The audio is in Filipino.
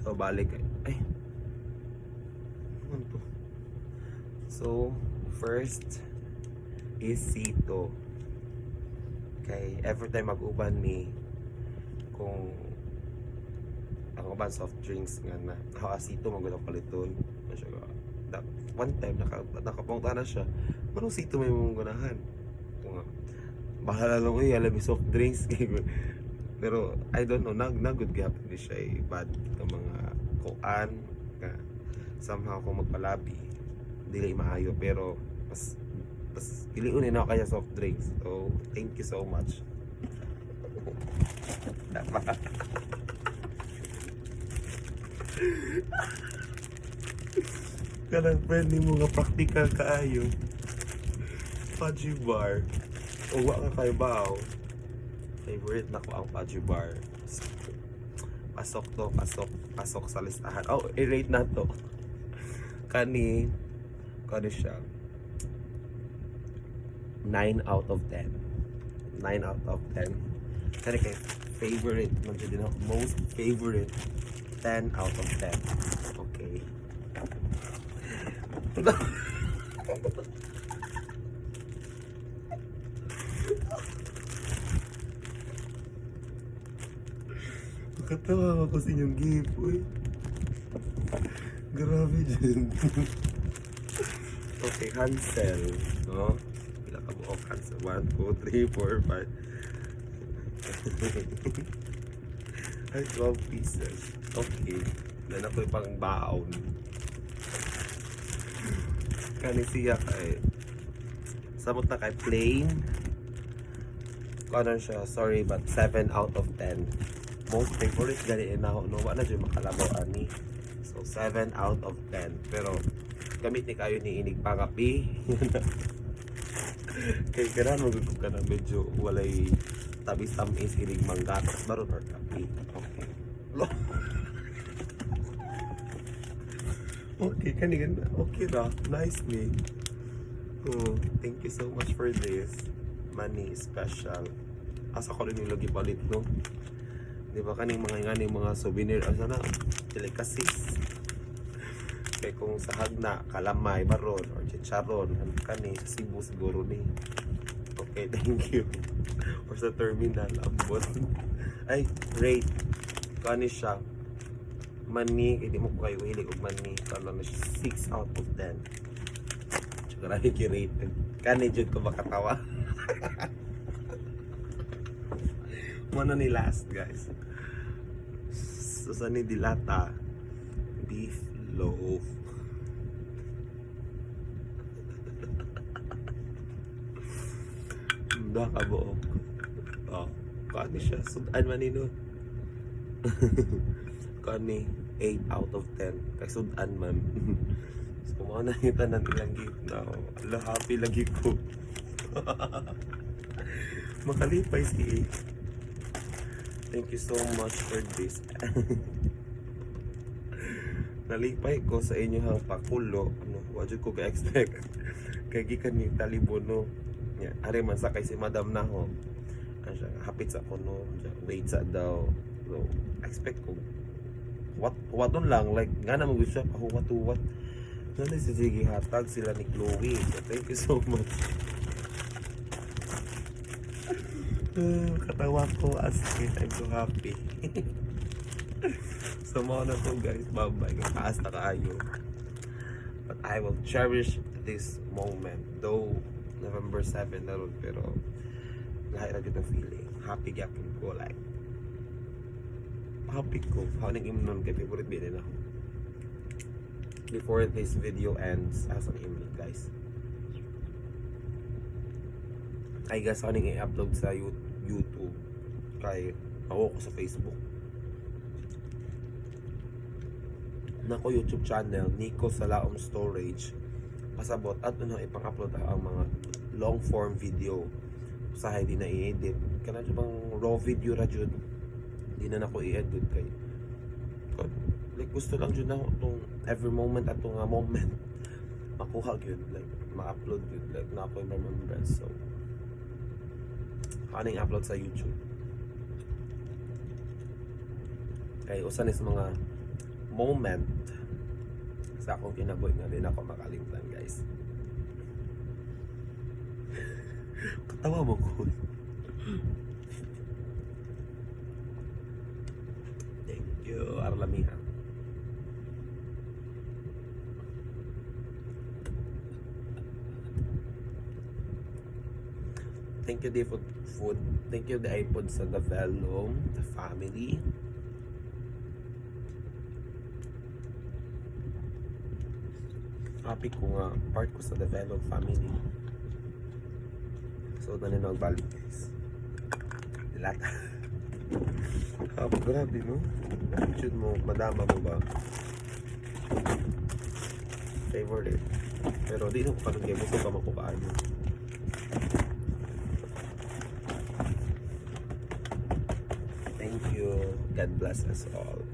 So balik ay ano to? So first is sito. Kay every time mag-uban mi kung ako ba soft drinks nga na ako asito magulong paliton na siya one time nakapunta na siya manong sito may mong gunahan kung nga bahala lang ko alam yung soft drinks pero I don't know nagod gapon ni siya bad ka mga kuan nga somehow kung magpalabi dili maayo pero mas piliunin ako kaya soft drinks. So, thank you so much. Kanang friendly mo nga practical kaayo. Fudgy bar. O wa ka kay bao. Favorite na ko ang fudgy bar. Pasok to, pasok sa listahan. Oh, i-rate na to. Kani siya. 9 out of 10. 9 out of 10. Kaya kay favorite, din ako, most favorite, 10 out of 10. Okay. Nakatawa ako sa inyong gift, uy. Grabe dyan. Okay, Hansel, no? Buok Hansel. 1, 2, 3, 4, 5. Ay, 12 pieces. Okay. Then ako yung pang baon. Kani siya kay sabot na kay plain. Kanon siya, sorry but 7 out of 10. Most favorite gani na ako. No, wala dyan makalabaw ani. So 7 out of 10. Pero gamit ni kayo ni inig pangapi. Kay karan magugub ka na medyo walay tamis-tamis inig manggatas baron or kape. Okay. Okay, kanigan. Okay ra. Nicely. Oh, thank you so much for this. Money special. Asa ko rin yung lagi palit, no? Di ba kaning mga souvenir asa na? Delicacies. Kaya kung sa hagna, kalamay, baron, or chicharon, kani, sa Cebu siguro ni. Okay, thank you. Or sa terminal, ambot. Ay, rate. Kani siya. Mani, hindi mo ko kayo hilig og mani. Kala na siya 6 out of 10. Tsaka na rate. Kani, dyan ko makatawa. Muna ni last, guys. So, sa ni dilata, beef loaf. Handa ka buok. Oh, kani siya. Sudan man nino. Kani 8 out of 10. Kay sudan man. So, mga nakita na nilang gift na. Ala, happy lagi ko. Makalipay si 8. Thank you so much for this. Nalipay ko sa inyo hang pakulo, ano, wadyo ko ka-expect. Kaya gikan ni talibono. Yeah, ari man sakay si madam na ho. Ano siya, hapit sa kuno, wait sa daw. So, expect ko. What on lang, like, nga na mag-wish siya, pahuwat-huwat. Nalay si Ziggy hatag sila ni Chloe. So, thank you so much. Katawa ko as in, I'm so happy. So mga na to guys, bye-bye. Kaas na kaayo. But I will cherish this moment. Though November 7 na ron, pero lahat na dito feeling. Happy gapon ko, like happy ko. How nang imnon kay favorite bilin ako. Before this video ends, as an imnon guys. Ay guys, ako nang i-upload sa YouTube. Kay ako sa Facebook. Nako YouTube channel, Nico Salaom Storage. Pasabot at ano ipang-upload ang mga long form video. Usahay di na i-edit. Kana bang raw video ra jud. Di na nako i-edit kay. Like gusto lang jud na tong every moment atong moment makuha gyud like ma-upload gyud like na ako remembrance. So kaning upload sa YouTube. Kay usa ni sa mga moment sa akong kinabuhi nga din ako makalimtan, guys. Katawa mo ko. Thank you, Arlamihan. Thank you, Dave, food. Thank you, the iPod sa the Velum, the family. Happy ko nga, part ko sa the Velum family. So, naninawag balik, guys. Dilata. Grabe, no? Attitude mo, madama mo ba? Favorite. Pero di na ko kanong game mo kung kamakukaan mo. Thank you. God bless us all.